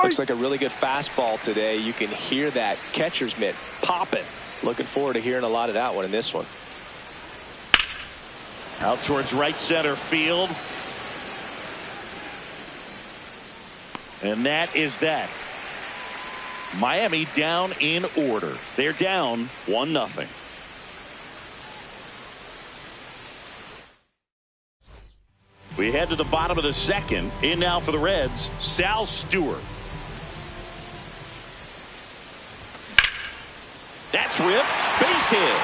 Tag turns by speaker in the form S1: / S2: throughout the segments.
S1: Looks like a really good fastball today. You can hear that catcher's mitt popping. Looking forward to hearing a lot of that one in this one.
S2: Out towards right center field. And that is that. Miami down in order. They're down 1-0. We head to the bottom of the second. In now for the Reds, Sal Stewart. That's ripped. Base hit.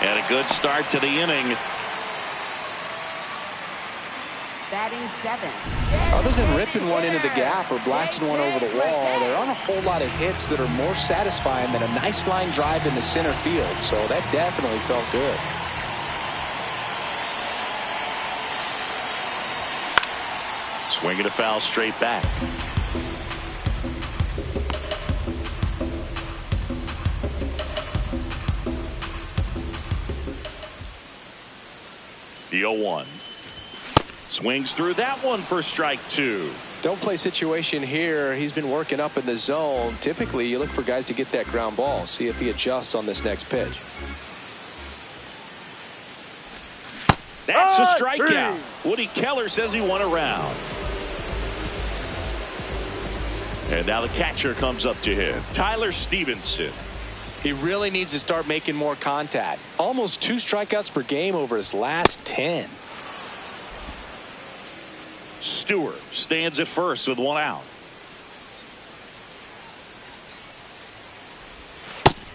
S2: And a good start to the inning.
S3: Batting 7.
S1: Other than ripping one into the gap or blasting one over the wall, there aren't a whole lot of hits that are more satisfying than a nice line drive in the center field. So that definitely felt good.
S2: Swinging a foul straight back. The 0-1. Swings through that one for strike 2.
S1: Don't play situation here. He's been working up in the zone. Typically, you look for guys to get that ground ball. See if he adjusts on this next pitch.
S2: That's a strikeout. Woody Keller says he won a round. And now the catcher comes up to him, Tyler Stevenson.
S1: He really needs to start making more contact. Almost 2 strikeouts per game over his last 10.
S2: Stewart stands at first with 1 out.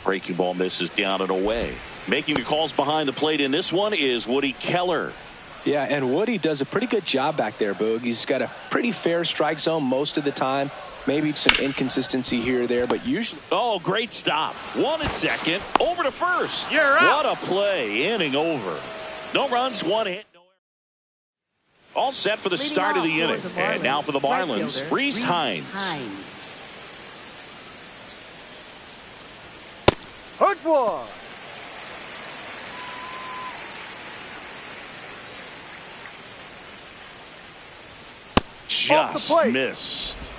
S2: Breaking ball misses down and away. Making the calls behind the plate in this one is Woody Keller.
S1: Yeah, and Woody does a pretty good job back there, Boog. He's got a pretty fair strike zone most of the time. Maybe some inconsistency here or there, but usually.
S2: Oh, great stop. 1 at second. Over to first.
S4: You're out.
S2: What a play. Inning over. No runs, 1 hit. No errors. All set for the start of the inning. And now for the Marlins, Reese Hines.
S4: Hurt one.
S2: Just missed.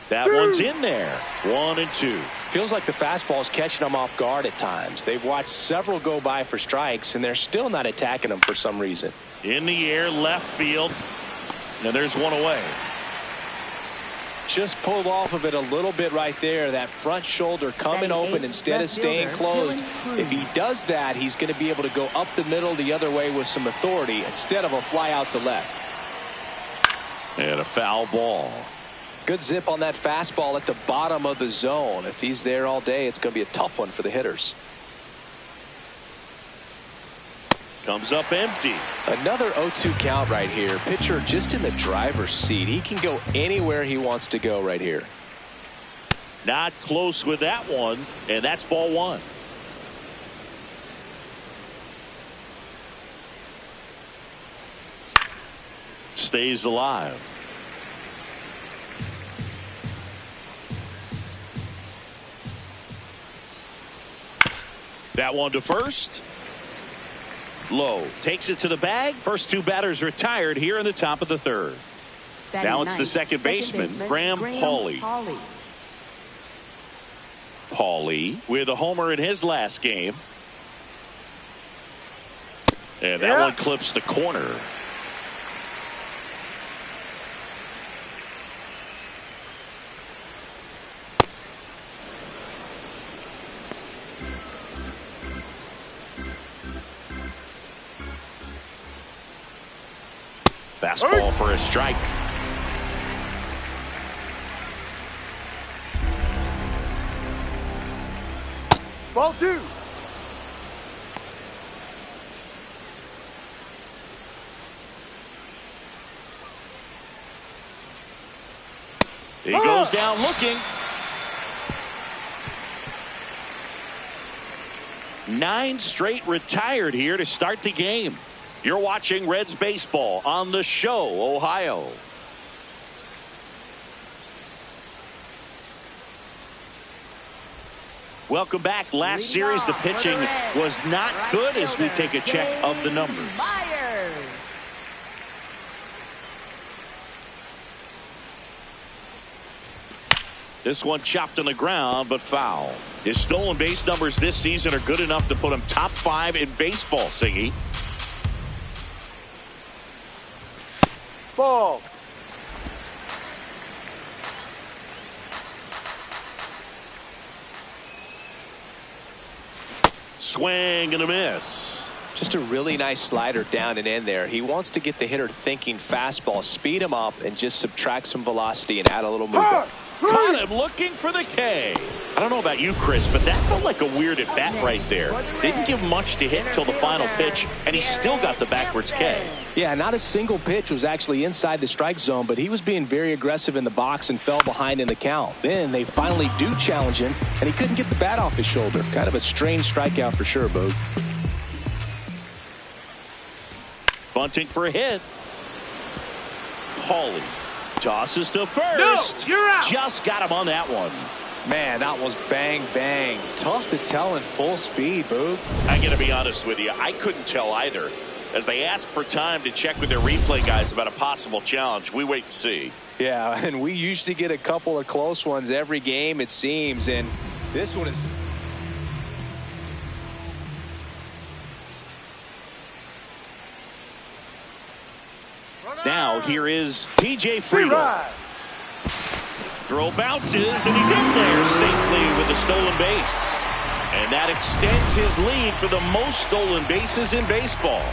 S2: That one's in there. 1 and 2.
S1: Feels like the fastball's catching them off guard at times. They've watched several go by for strikes, and they're still not attacking them for some reason.
S2: In the air, left field. And there's one away.
S1: Just pulled off of it a little bit right there. That front shoulder coming open instead of staying closed. If he does that, he's going to be able to go up the middle the other way with some authority instead of a fly out to left.
S2: And a foul ball.
S1: Good zip on that fastball at the bottom of the zone. If he's there all day, it's going to be a tough one for the hitters.
S2: Comes up empty.
S1: Another 0-2 count right here. Pitcher just in the driver's seat. He can go anywhere he wants to go right here.
S2: Not close with that one, and that's ball 1. Stays alive. That one to first. Low takes it to the bag. First 2 batters retired here in the top of the 3rd. Now it's the second baseman, Graham Pauley. Pauley with a homer in his last game. And that one clips the corner. Fastball for a strike.
S4: Ball 2.
S2: He goes down looking. 9 straight retired here to start the game. You're watching Reds baseball on The Show, Ohio. Welcome back. Last series, the pitching was not good as we take a check of the numbers. This one chopped on the ground, but foul. His stolen base numbers this season are good enough to put him top 5 in baseball, Siggy.
S4: Ball.
S2: Swing and a miss.
S1: Just a really nice slider down and in there. He wants to get the hitter thinking fastball, speed him up, and just subtract some velocity and add a little movement.
S2: Caught him looking for the K. I don't know about you, Chris, but that felt like a weird at bat right there. Didn't give much to hit till the final pitch, and he still got the backwards K.
S1: Yeah, not a single pitch was actually inside the strike zone, but he was being very aggressive in the box and fell behind in the count. Then they finally do challenge him, and he couldn't get the bat off his shoulder. Kind of a strange strikeout for sure, Boog.
S2: Bunting for a hit. Paulie tosses to first.
S4: No, you're out.
S2: Just got him on that one.
S1: Man, that was bang, bang. Tough to tell in full speed, Boog.
S2: I got to be honest with you. I couldn't tell either. As they ask for time to check with their replay guys about a possible challenge, we wait and see.
S1: Yeah, and we usually get a couple of close ones every game, it seems. And this one is...
S2: Now here is TJ Friedel. Throw bounces, and he's in there safely with a stolen base. And that extends his lead for the most stolen bases in baseball.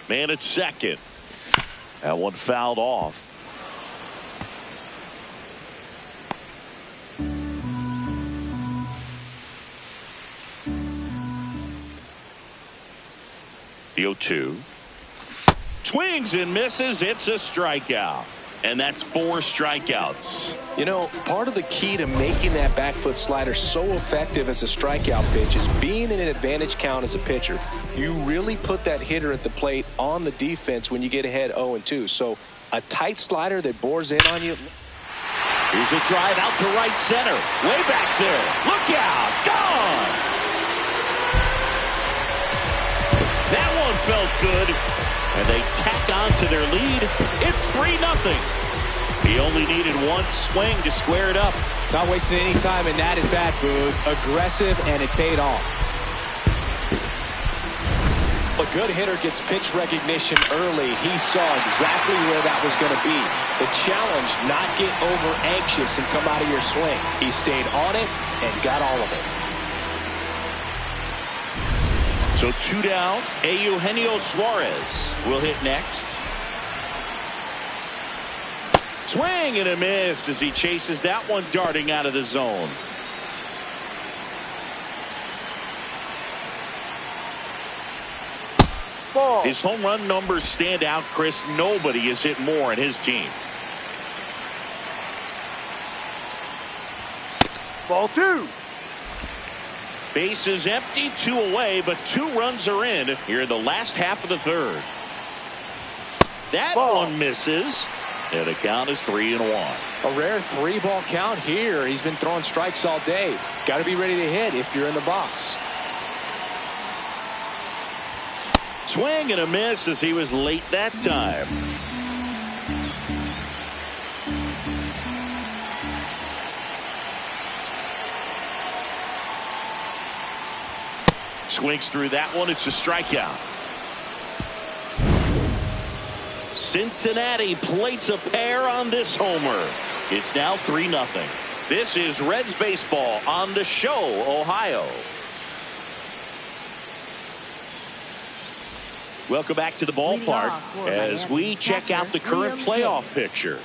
S2: Man at second. That one fouled off. The 0-2. Swings and misses. It's a strikeout. And that's 4 strikeouts.
S1: You know, part of the key to making that back foot slider so effective as a strikeout pitch is being in an advantage count as a pitcher. You really put that hitter at the plate on the defense when you get ahead 0-2. So a tight slider that bores in on you.
S2: Here's a drive out to right center. Way back there. Look out. Gone. That one felt good. And they tack on to their lead. It's 3-0. He only needed one swing to square it up.
S1: Not wasting any time in that at bat, Boog. Aggressive, and it paid off. A good hitter gets pitch recognition early. He saw exactly where that was going to be. The challenge, not get over anxious and come out of your swing. He stayed on it and got all of it.
S2: So 2 down. Eugenio Suarez will hit next. Swing and a miss as he chases that one darting out of the zone.
S4: Ball.
S2: His home run numbers stand out, Chris. Nobody has hit more in his team.
S4: Ball 2.
S2: Base is empty, 2 away, but 2 runs are in here in the last half of the third. That
S4: Ball.
S2: one misses, and the count is 3-1.
S1: A rare 3-ball count here. He's been throwing strikes all day. Got to be ready to hit if you're in the box.
S2: Swing and a miss as he was late that time. Swings through that one. It's a strikeout. Cincinnati plates a pair on this homer. It's now 3-0. This is Reds baseball on the show, Ohio. Welcome back to the ballpark as we check out the current playoff picture.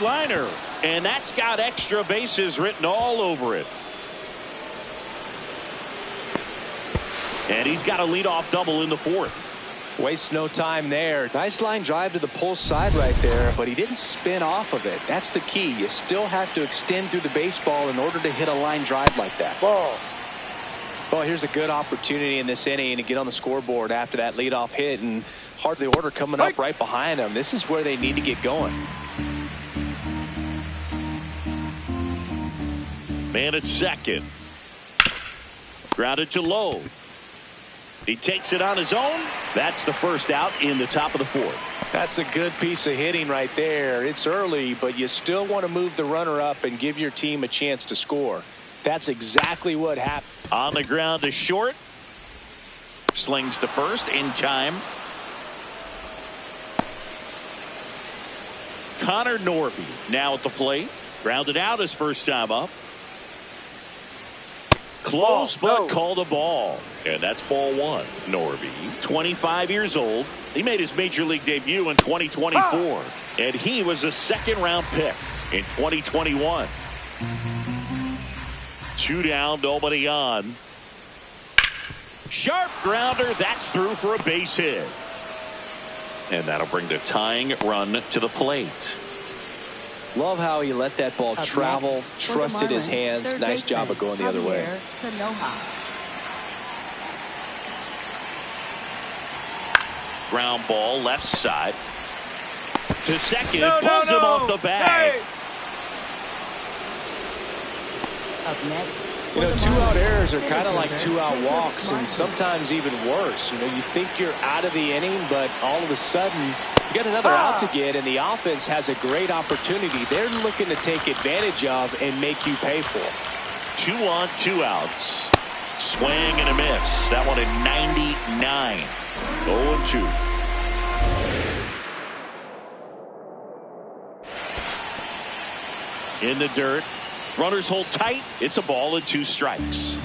S2: leadoff liner, and that's got extra bases written all over it. And he's got a leadoff double in the fourth.
S1: Wastes no time there. Nice line drive to the pull side right there, but he didn't spin off of it. That's the key. You still have to extend through the baseball in order to hit a line drive like that.
S4: Ball.
S1: Well, here's a good opportunity in this inning to get on the scoreboard after that leadoff hit, and hardly order coming up right behind them. This is where they need to get going.
S2: Man at second. Grounded to low. He takes it on his own. That's the first out in the top of the fourth.
S1: That's a good piece of hitting right there. It's early, but you still want to move the runner up and give your team a chance to score. That's exactly what happened.
S2: On the ground to short. Slings to first in time. Connor Norby now at the plate. Grounded out his first time up. Close, but called a ball. And that's ball one. Norby, 25 years old. He made his major league debut in 2024. And he was a second-round pick in 2021. 2 down, nobody on. Sharp grounder. That's through for a base hit. And that'll bring the tying run to the plate.
S1: Love how he let that ball travel, trusted his hands. Nice job of going the other way.
S2: Ground ball left side. To second. Pulls him off the bag.
S4: Hey.
S3: Up next.
S1: You know, 2-out errors are kind of like 2-out walks, and sometimes even worse. You know, you think you're out of the inning, but all of a sudden you got another out to get, and the offense has a great opportunity they're looking to take advantage of and make you pay for.
S2: 2 on, 2 outs. Swing and a miss. That one at 99. 0-2. In the dirt. Runners hold tight. It's a ball and 2 strikes.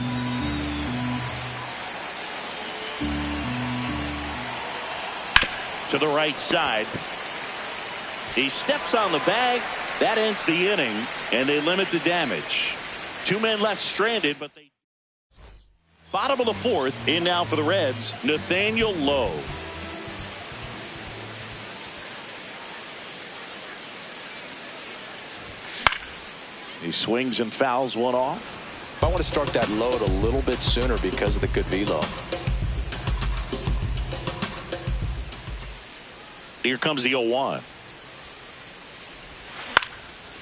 S2: To the right side. He steps on the bag. That ends the inning, and they limit the damage. 2 men left stranded, but they... Bottom of the fourth. In now for the Reds, Nathaniel Lowe. He swings and fouls one off.
S1: I want to start that load a little bit sooner because of the good velo.
S2: Here comes the 0-1.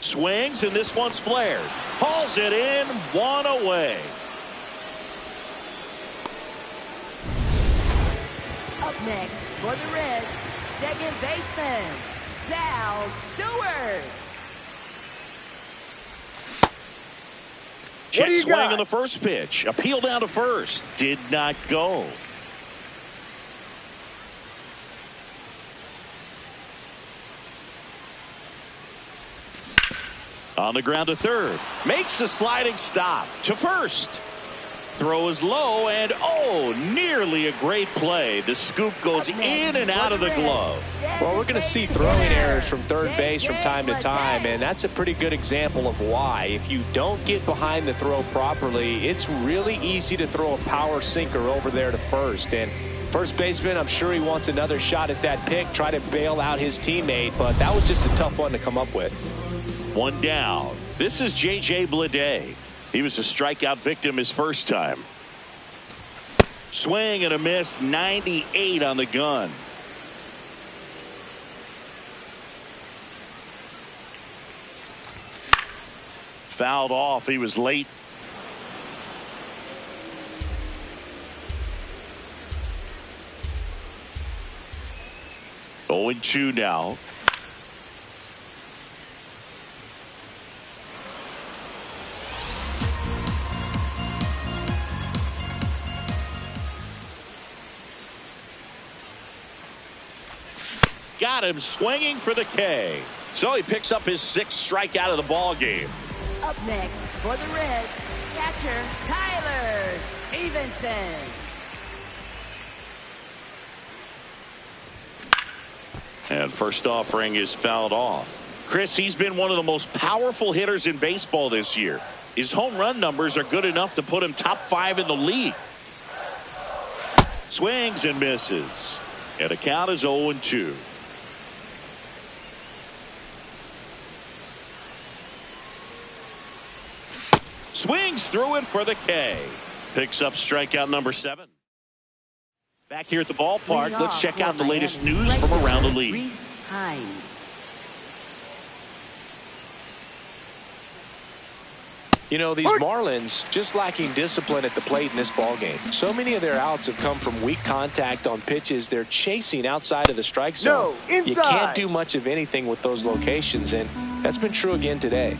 S2: Swings, and this one's flared. Hauls it in, 1 away.
S3: Up next for the Reds, second baseman, Sal Stewart.
S2: Check swing on the first pitch. Appeal down to first. Did not go. On the ground to third. Makes a sliding stop to first. Throw is low, and nearly a great play. The scoop goes in and out of the glove.
S1: Well, we're going to see throwing errors from third base from time to time, and that's a pretty good example of why. If you don't get behind the throw properly, it's really easy to throw a power sinker over there to first. And first baseman, I'm sure he wants another shot at that pick, try to bail out his teammate, but that was just a tough one to come up with.
S2: 1 down. This is J.J. Bleday. He was a strikeout victim his first time. Swing and a miss, 98 on the gun. Fouled off. He was late. Oh, 0-2 now. Got him swinging for the K. So he picks up his 6th strikeout of the ball game.
S3: Up next for the Reds, catcher Tyler Stevenson.
S2: And first offering is fouled off. Chris, he's been one of the most powerful hitters in baseball this year. His home run numbers are good enough to put him top 5 in the league. Swings and misses. And the count is 0-2. Swings through it for the K. Picks up strikeout number 7. Back here at the ballpark, let's check out the latest news from around the league.
S1: You know, these Marlins just lacking discipline at the plate in this ballgame. So many of their outs have come from weak contact on pitches they're chasing outside of the strike zone. You can't do much of anything with those locations, and that's been true again today.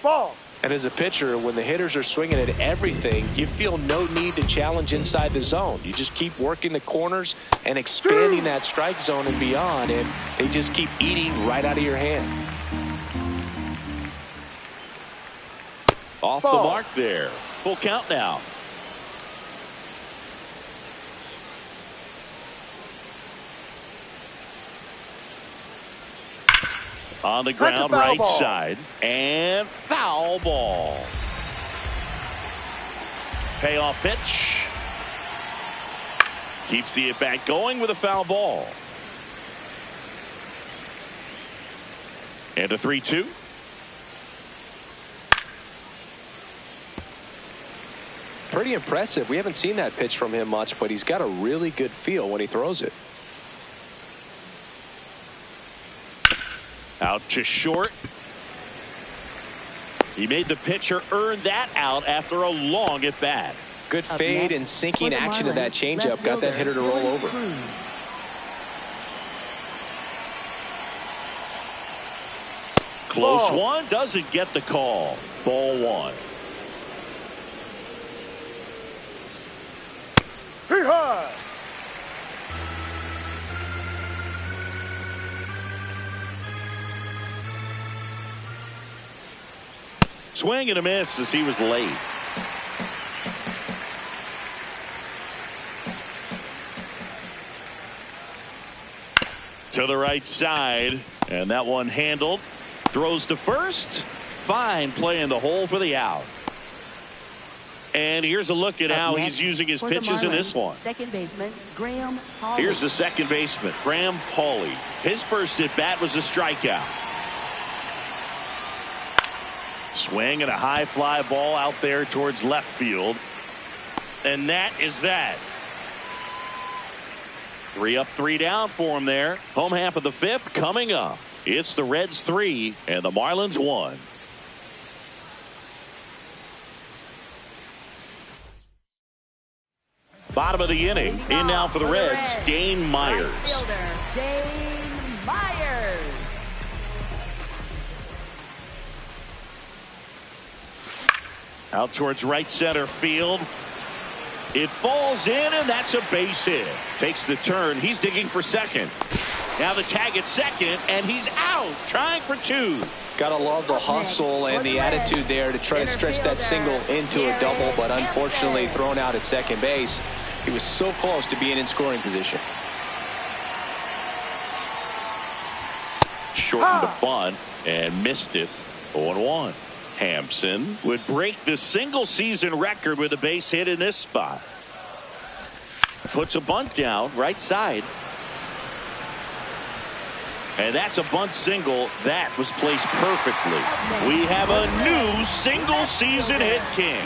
S4: Ball.
S1: And as a pitcher, when the hitters are swinging at everything, you feel no need to challenge inside the zone. You just keep working the corners and expanding that strike zone and beyond, and they just keep eating right out of your hand.
S2: Off the mark there. Full count now. On the ground, right side, and foul ball. Payoff pitch. Keeps the at-bat going with a foul ball. And a 3-2.
S1: Pretty impressive. We haven't seen that pitch from him much, but he's got a really good feel when he throws it.
S2: Out to short. He made the pitcher earn that out after a long at bat.
S1: Good fade and sinking action of that changeup got that hitter to roll over.
S2: Close one, doesn't get the call. Ball 1.
S4: High.
S2: Swing and a miss as he was late. To the right side, and that one handled. Throws to first. Fine play in the hole for the out. And here's a look at how he's using his pitches in this one.
S3: Second baseman Graham Pauley.
S2: Here's the second baseman, Graham Pauley. His first at bat was a strikeout. Swing and a high fly ball out there towards left field. And that is that. 3 up, 3 down for him there. Home half of the 5th coming up. It's the Reds 3 and the Marlins 1. Bottom of the inning. In now for the Reds, Dane Myers.
S3: Dane Myers.
S2: Out towards right center field. It falls in, and that's a base hit. Takes the turn. He's digging for second. Now the tag at second, and he's out, trying for 2.
S1: Gotta love the hustle and the attitude there to try to stretch that single into a double, but unfortunately thrown out at second base. He was so close to being in scoring position.
S2: Shortened the bunt and missed it. 0-1. Hampson would break the single season record with a base hit in this spot. Puts a bunt down right side. And that's a bunt single that was placed perfectly. We have a new single season hit king.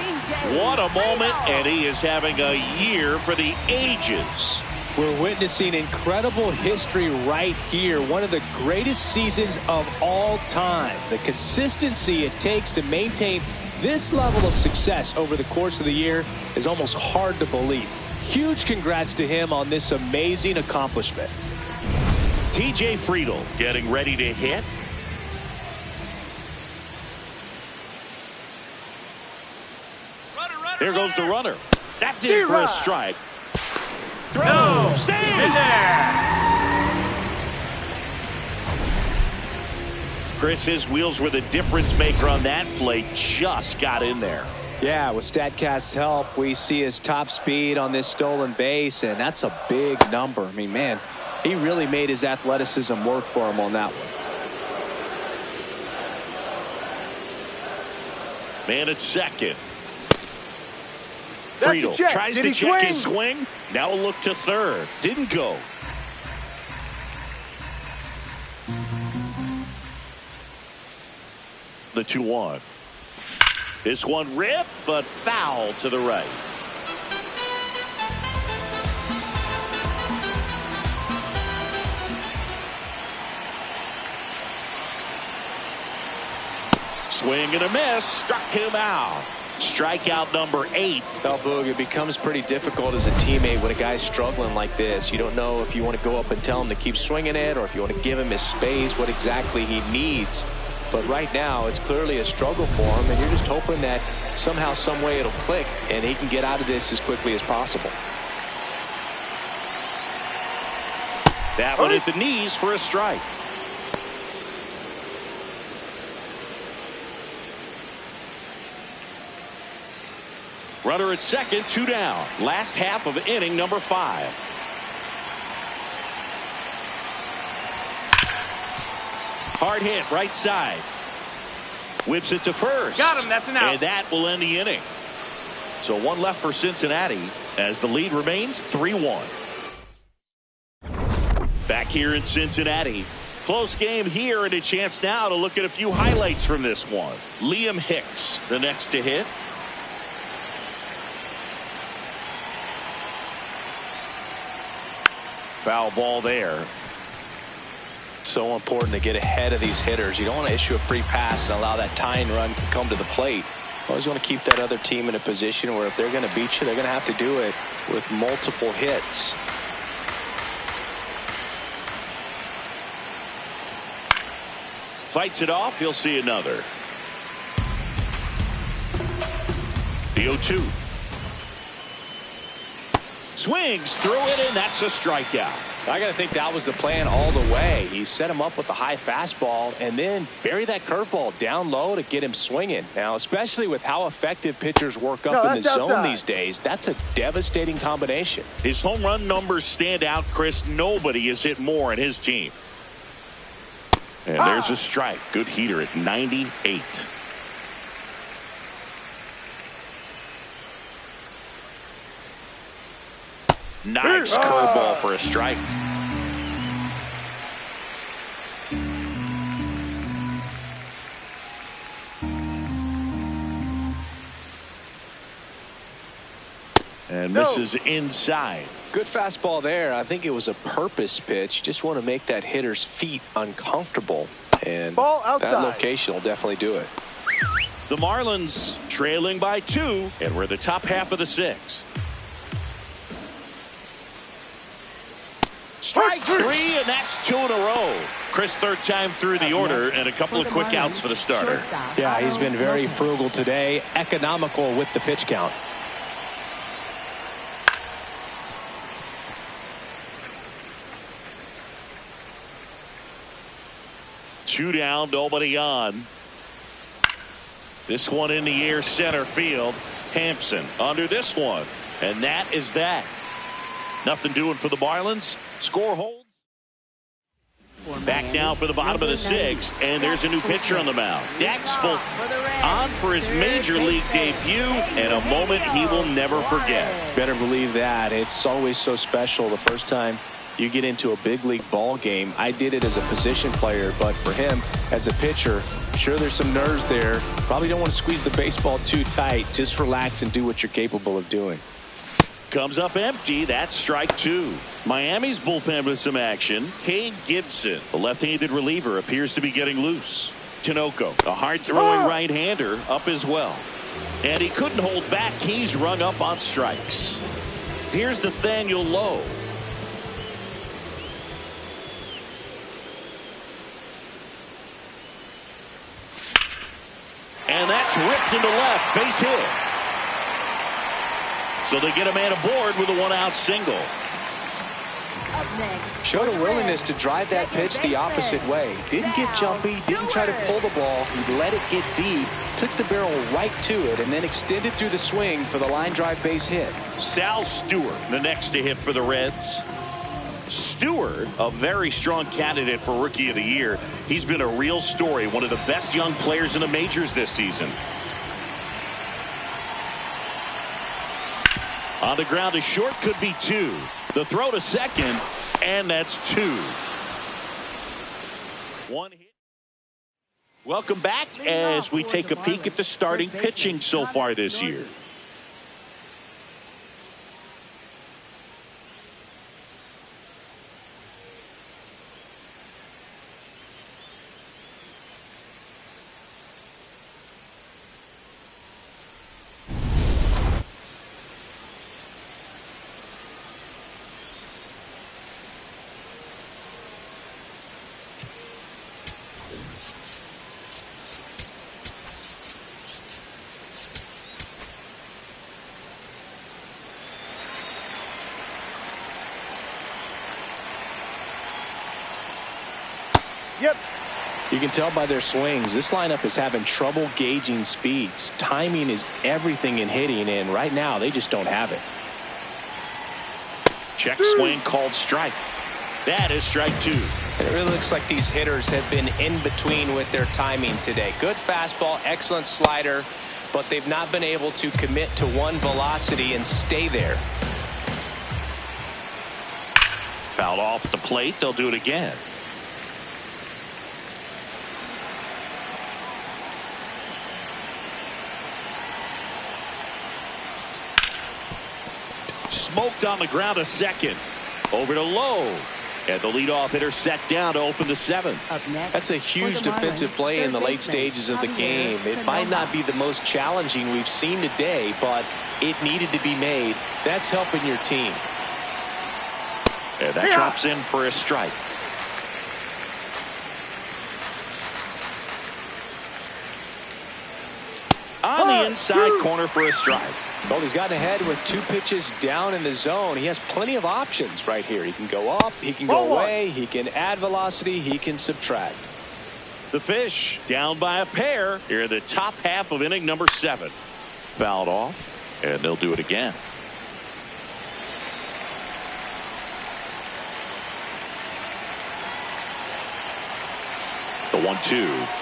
S2: What a moment, and he is having a year for the ages.
S1: We're witnessing incredible history right here. One of the greatest seasons of all time. The consistency it takes to maintain this level of success over the course of the year is almost hard to believe. Huge congrats to him on this amazing accomplishment.
S2: TJ Friedl getting ready to hit. Here goes the runner. That's it for a strike. Throw. No. Save. In there. Chris, his wheels were the difference maker on that play. Just got in there.
S1: Yeah, with StatCast's help, we see his top speed on this stolen base, and that's a big number. I mean, man, He really made his athleticism work for him on that one.
S2: Man at second.
S4: That's
S2: Friedel tries to check his swing. Now a look to third. Didn't go. The 2-1. This one ripped, but foul to the right. Swing and a miss. Struck him out. Strikeout number 8.
S1: Well, Boog, it becomes pretty difficult as a teammate when a guy's struggling like this. You don't know if you want to go up and tell him to keep swinging it or if you want to give him his space, what exactly he needs. But right now, it's clearly a struggle for him, and you're just hoping that somehow, some way it'll click, and he can get out of this as quickly as possible.
S2: That one at the knees for a strike. Runner at second, 2 down. Last half of inning number 5. Hard hit, right side. Whips it to first.
S4: Got him, that's an out.
S2: And that will end the inning. So one left for Cincinnati as the lead remains 3-1. Back here in Cincinnati. Close game here and a chance now to look at a few highlights from this one. Liam Hicks, the next to hit. Foul ball there.
S1: So important to get ahead of these hitters. You don't want to issue a free pass and allow that tying run to come to the plate. Always want to keep that other team in a position where if they're going to beat you, they're going to have to do it with multiple hits.
S2: Fights it off. He'll see another. The 0-2. Swings through it, and that's a strikeout.
S1: I got to think that was the plan all the way. He set him up with a high fastball and then bury that curveball down low to get him swinging. Now, especially with how effective pitchers work up in the zone these days, that's a devastating combination.
S2: His home run numbers stand out, Chris. Nobody has hit more in his team. And there's a strike. Good heater at 98. Nice curveball for a strike. And misses inside.
S1: Good fastball there. I think it was a purpose pitch. Just want to make that hitter's feet uncomfortable. And that location will definitely do it.
S2: The Marlins trailing by 2, and we're the top half of the 6th. Strike 3, and that's 2 in a row. Chris, third time through the order, and a couple of quick outs for the starter.
S1: Yeah, he's been very frugal today, economical with the pitch count.
S2: Two down, nobody on. This one in the air, center field. Hampson under this one, and that is that. Nothing doing for the Marlins. Score holds. Back now for the bottom of the 6th, and there's a new pitcher on the mound. Dax Fulton on for his major league debut, and a moment he will never forget.
S1: Better believe that. It's always so special the first time you get into a big league ball game. I did it as a position player, but for him as a pitcher, sure there's some nerves there. Probably don't want to squeeze the baseball too tight. Just relax and do what you're capable of doing.
S2: Comes up empty. That's strike 2. Miami's bullpen with some action. Cade Gibson, the left-handed reliever, appears to be getting loose. Tinoco, a hard-throwing right-hander, up as well. And he couldn't hold back. He's rung up on strikes. Here's Nathaniel Lowe. And that's ripped into left. Base hit. So they get a man aboard with a 1-out single.
S1: Showed a willingness to drive that pitch the opposite way. Didn't get jumpy, didn't try to pull the ball. He let it get deep, took the barrel right to it, and then extended through the swing for the line drive base hit.
S2: Sal Stewart, the next to hit for the Reds. Stewart, a very strong candidate for Rookie of the Year. He's been a real story, one of the best young players in the majors this season. On the ground, a short could be 2. The throw to second, and that's 2. 1 hit. Welcome back as we take a peek at the starting pitching so far this year.
S4: Yep.
S1: You can tell by their swings, this lineup is having trouble gauging speeds. Timing is everything in hitting, and right now they just don't have it.
S2: Check swing called strike. That is strike 2.
S1: And it really looks like these hitters have been in between with their timing today. Good fastball, excellent slider, but they've not been able to commit to one velocity and stay there.
S2: Fouled off the plate. They'll do it again. Smoked on the ground to second. Over to Lowe. And the leadoff hitter set down to open the 7th.
S1: That's a huge defensive play in the late stages of the game. It might not be the most challenging we've seen today, but it needed to be made. That's helping your team.
S2: And that drops in for a strike. On the inside corner for a strike.
S1: Well, he's gotten ahead with 2 pitches down in the zone. He has plenty of options right here. He can go up, he can go away, he can add velocity, he can subtract.
S2: The Fish down by a pair here in the top half of inning number 7. Fouled off, and they'll do it again. The 1-2.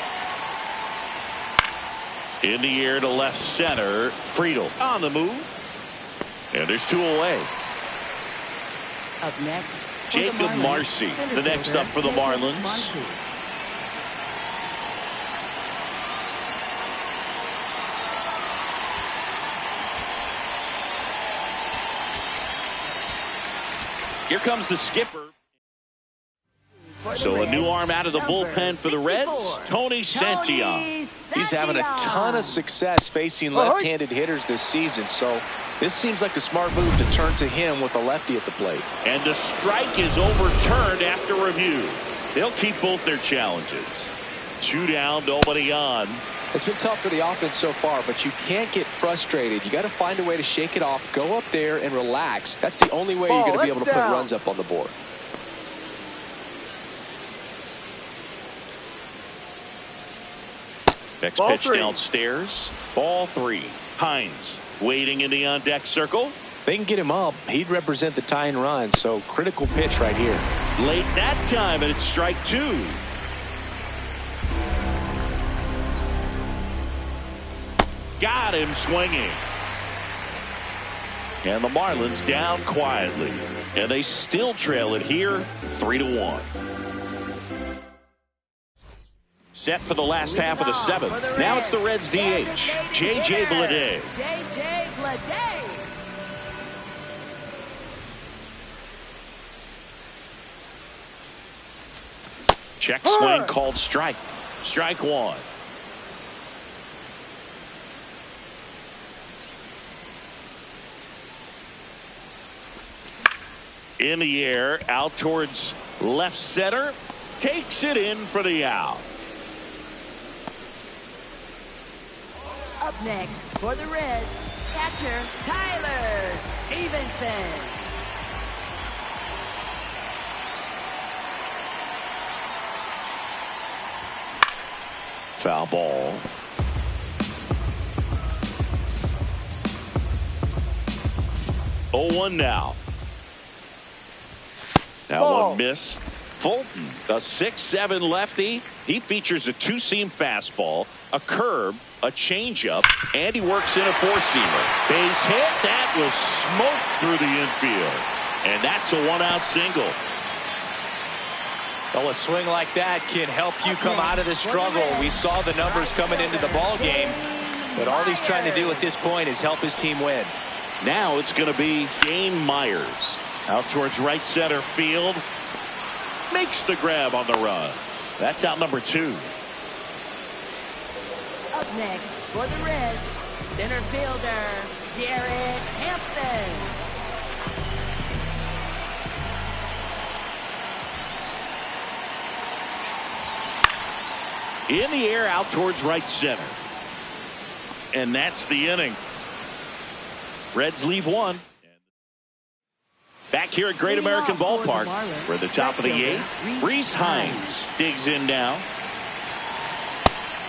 S2: In the air to left center. Friedel on the move. And there's 2 away.
S3: Up next,
S2: Jacob Marcy, the next up for the Marlins. Here comes the skipper. So a new arm out of the bullpen for the Reds, Tony Santillan.
S1: He's having a ton of success facing left-handed hitters this season, so this seems like a smart move to turn to him with a lefty at the plate.
S2: And the strike is overturned after review. They'll keep both their challenges. 2 down, nobody on.
S1: It's been tough for the offense so far, but you can't get frustrated. You got to find a way to shake it off, go up there and relax. That's the only way you're going to be able to put runs up on the board.
S2: Next pitch downstairs. Ball 3. Hines waiting in the on-deck circle.
S1: They can get him up. He'd represent the tying run, so critical pitch right here.
S2: Late that time, and it's strike 2. Got him swinging. And the Marlins down quietly. And they still trail it here 3-1. Set for the last half of the 7th. Now it's the Reds DH, J.J. Bleday.
S3: J.J. Bleday.
S2: Check swing called strike. Strike 1. In the air, out towards left center. Takes it in for the out.
S3: Up next for the Reds, catcher Tyler Stevenson.
S2: Foul ball. Oh, 1 now. That one missed. Fulton, a 6'7" lefty. He features a two-seam fastball, a curve, a changeup, and he works in a four-seamer. Base hit. That was smoked through the infield. And that's a one-out single.
S1: Well, a swing like that can help you come out of the struggle. We saw the numbers coming into the ball game, but all he's trying to do at this point is help his team win.
S2: Now it's going to be Dane Myers out towards right center field. Makes the grab on the run. That's out number 2.
S3: Up next for the Reds, center fielder, Garrett Hampson.
S2: In the air out towards right center. And that's the inning. Reds leave 1. Back here at Great American Ballpark, we're at the top of the 8th. Reese Hines digs in now.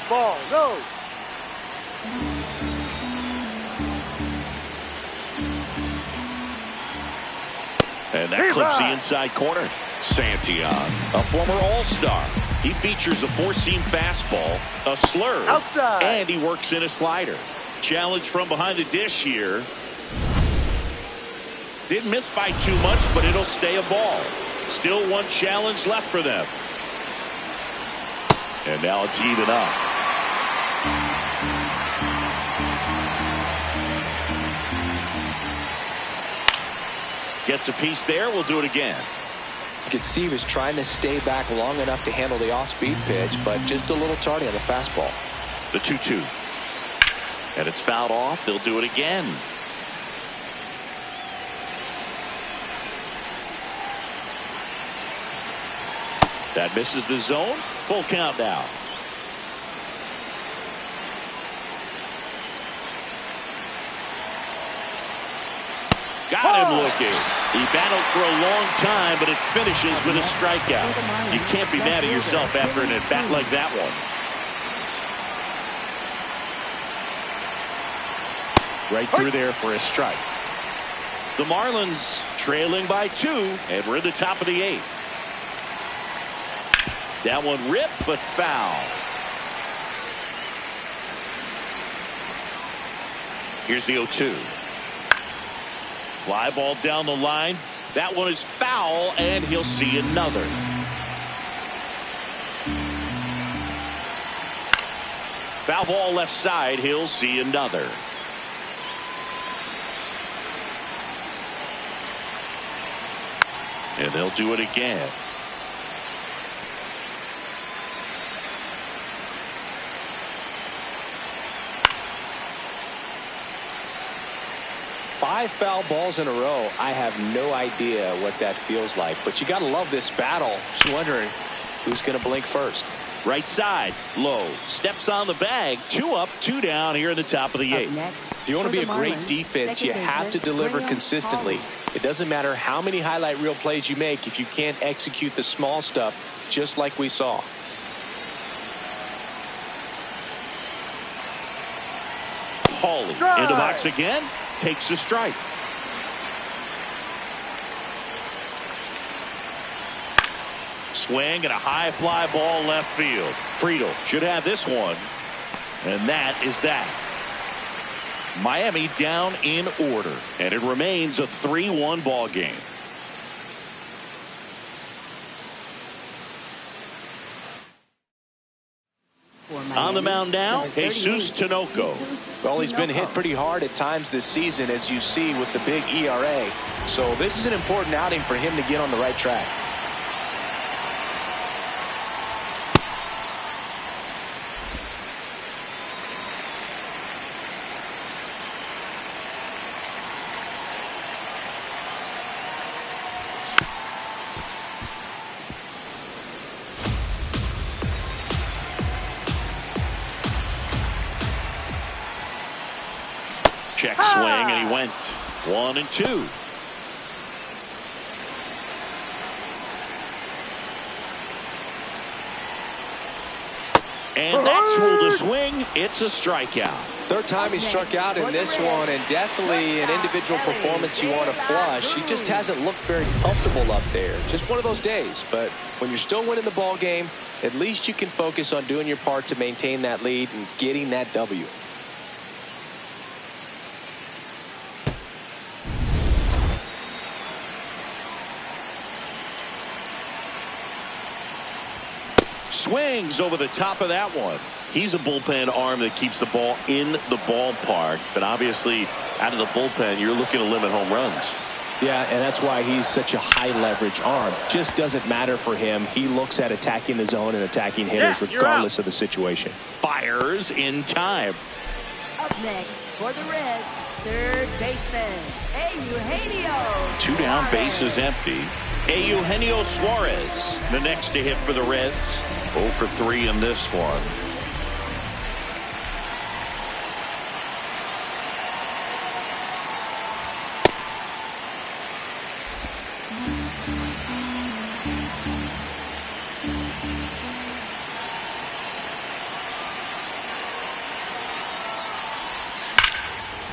S4: Ball, no.
S2: And that clips the inside corner. Santillan, a former All-Star. He features a four-seam fastball, a slurve,
S4: outside,
S2: and he works in a slider. Challenge from behind the dish here. Didn't miss by too much, but it'll stay a ball. Still one challenge left for them. And now it's even up. Gets a piece there. We'll do it again.
S1: You could see he was trying to stay back long enough to handle the off-speed pitch, but just a little tardy on the fastball.
S2: The 2-2. And it's fouled off. They'll do it again. That misses the zone. Full count now. Got him looking. He battled for a long time, but it finishes with a strikeout. You can't be mad at yourself after an at-bat like that one. Right through there for a strike. The Marlins trailing by 2, and we're at the top of the 8th. That one ripped, but foul. Here's the 0-2. Fly ball down the line. That one is foul, and he'll see another. Foul ball left side. He'll see another. And they'll do it again.
S1: Five foul balls in a row. I have no idea what that feels like, but you got to love this battle. Just wondering who's going to blink first.
S2: Right side, low, steps on the bag. 2 up, 2 down here in the top of the 8th.
S1: If you want to be a great defense, you have to deliver consistently. It doesn't matter how many highlight reel plays you make if you can't execute the small stuff, just like we saw.
S2: Hawley in the box again. Takes a strike. Swing and a high fly ball left field. Friedel should have this one. And that is that. Miami down in order. And it remains a 3-1 ball game. On the mound now, Jesus Tinoco.
S1: Well, he's been hit pretty hard at times this season, as you see with the big ERA. So this is an important outing for him to get on the right track.
S2: Check swing, and he went 1-2. And that's ruled the swing. It's a strikeout.
S1: Third time he struck out in this one, and definitely an individual performance you want to flush. He just hasn't looked very comfortable up there. Just one of those days. But when you're still winning the ball game, at least you can focus on doing your part to maintain that lead and getting that W.
S2: Swings over the top of that one. He's a bullpen arm that keeps the ball in the ballpark, but obviously out of the bullpen you're looking to limit home runs.
S1: Yeah, and that's why he's such a high leverage arm. Just doesn't matter for him. He looks at attacking the zone and attacking hitters regardless of the situation.
S2: Fires in time.
S3: Up next for the Reds, third baseman, Eugenio.
S2: 2 down, bases empty. Eugenio Suarez, the next to hit for the Reds. 0 for 3 in this one.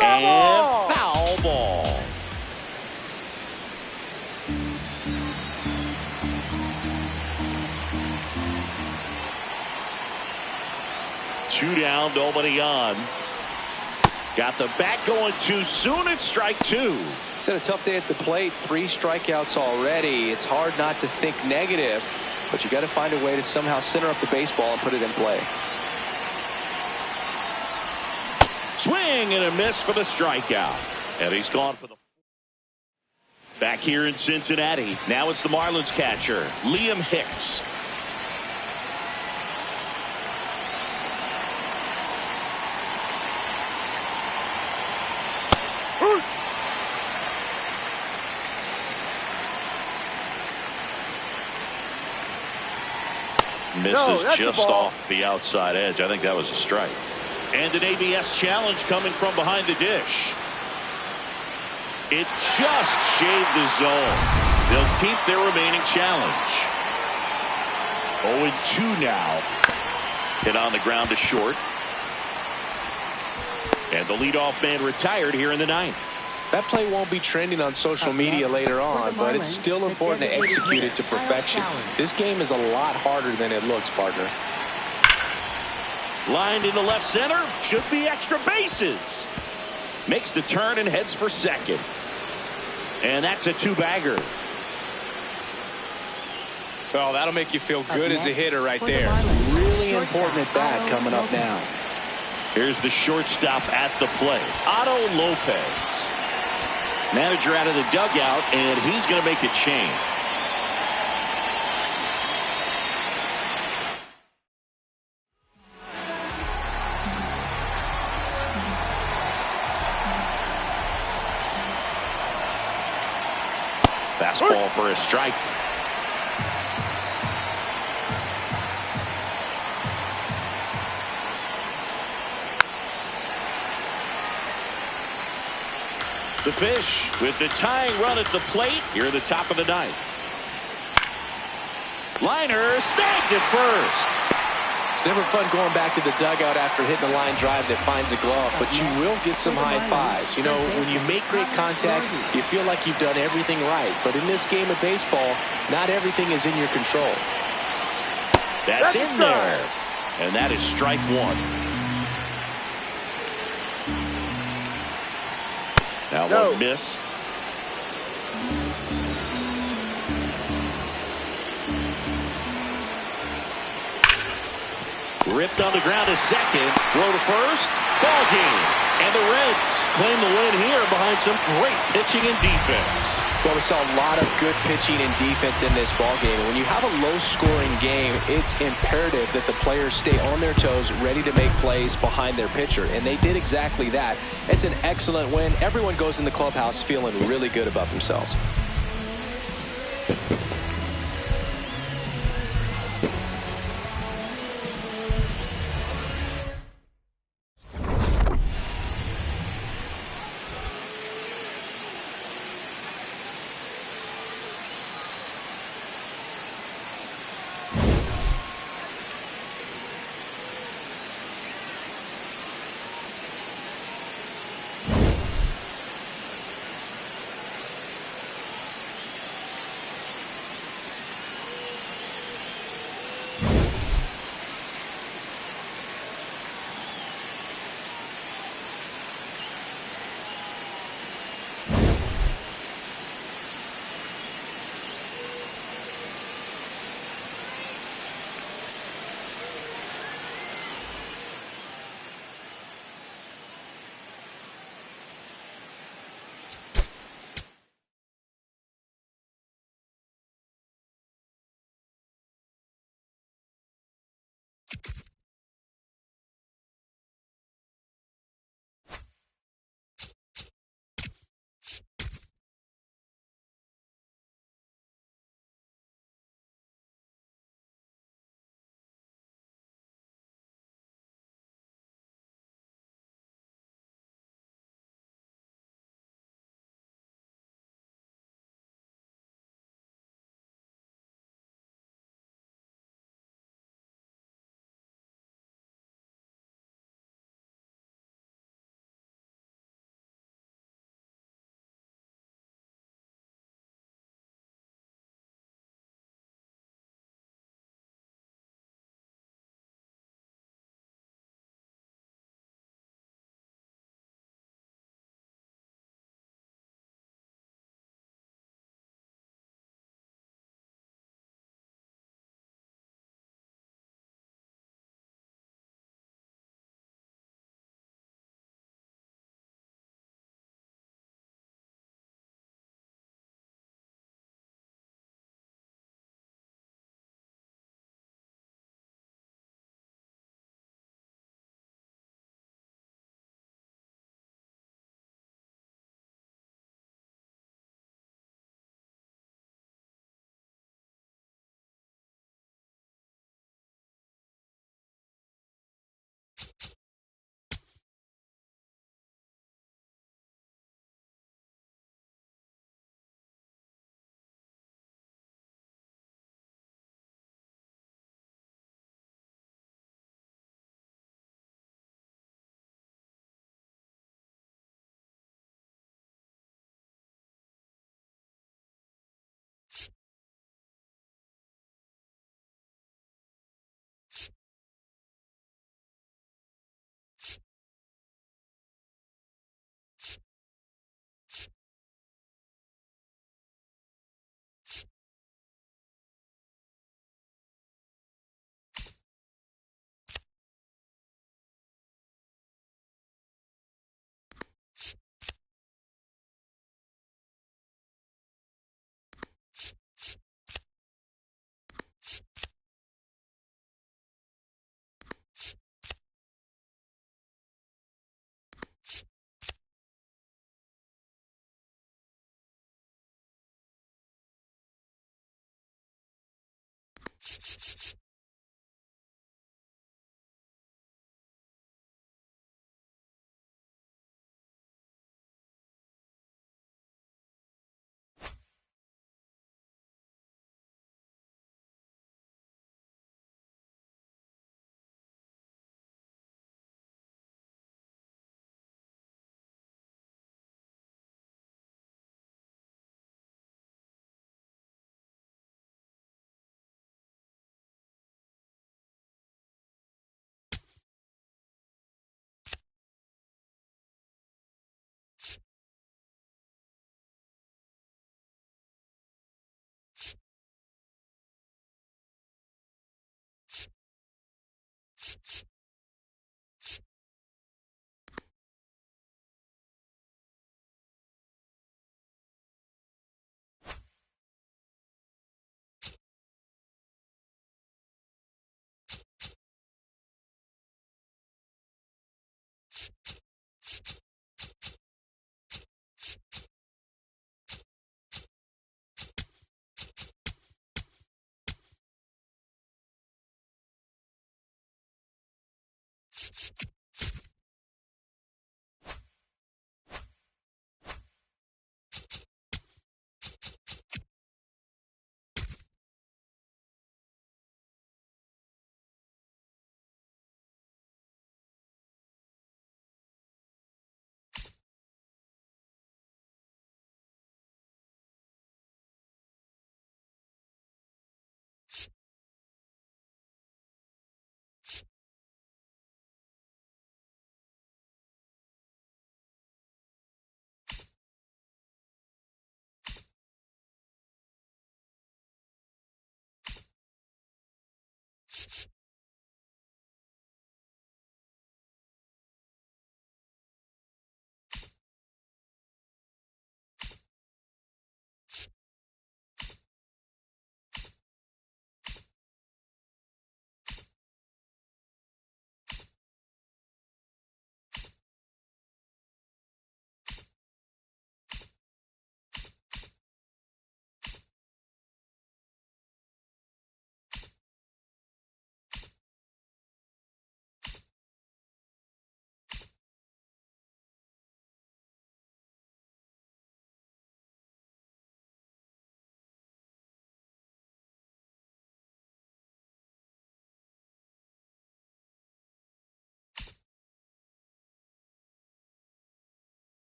S2: And foul ball. Two down, nobody on. Got the bat going too soon. It's strike 2.
S1: He's had a tough day at the plate. 3 strikeouts already. It's hard not to think negative, but you got to find a way to somehow center up the baseball and put it in play.
S2: Swing and a miss for the strikeout. And he's gone for the. Back here in Cincinnati. Now it's the Marlins catcher, Liam Hicks. Misses just off the outside edge. I think that was a strike. And an ABS challenge coming from behind the dish. It just shaved the zone. They'll keep their remaining challenge. 0-2 now. Hit on the ground to short. And the leadoff man retired here in the 9th.
S1: That play won't be trending on social media later on, but it's still important to execute it to perfection. This game is a lot harder than it looks, partner.
S2: Lined into left center. Should be extra bases. Makes the turn and heads for second. And that's a 2-bagger.
S1: Well, that'll make you feel good as a hitter right there. Really important at bat coming up now.
S2: Here's the shortstop at the plate, Otto Lopez. Manager out of the dugout, and he's going to make a change. Fastball for a strike. The Fish with the tying run at the plate here at the top of the 9th. Liner snagged at first.
S1: It's never fun going back to the dugout after hitting a line drive that finds a glove, but you will get some high fives. You know, when you make great contact, you feel like you've done everything right. But in this game of baseball, not everything is in your control.
S2: That's in there. And that is strike 1. That one missed. Ripped on the ground to second. Throw to first. Ball game. And the Reds claim the win here behind some great pitching and defense.
S1: Well, we saw a lot of good pitching and defense in this ball game. When you have a low-scoring game, it's imperative that the players stay on their toes, ready to make plays behind their pitcher. And they did exactly that. It's an excellent win. Everyone goes in the clubhouse feeling really good about themselves.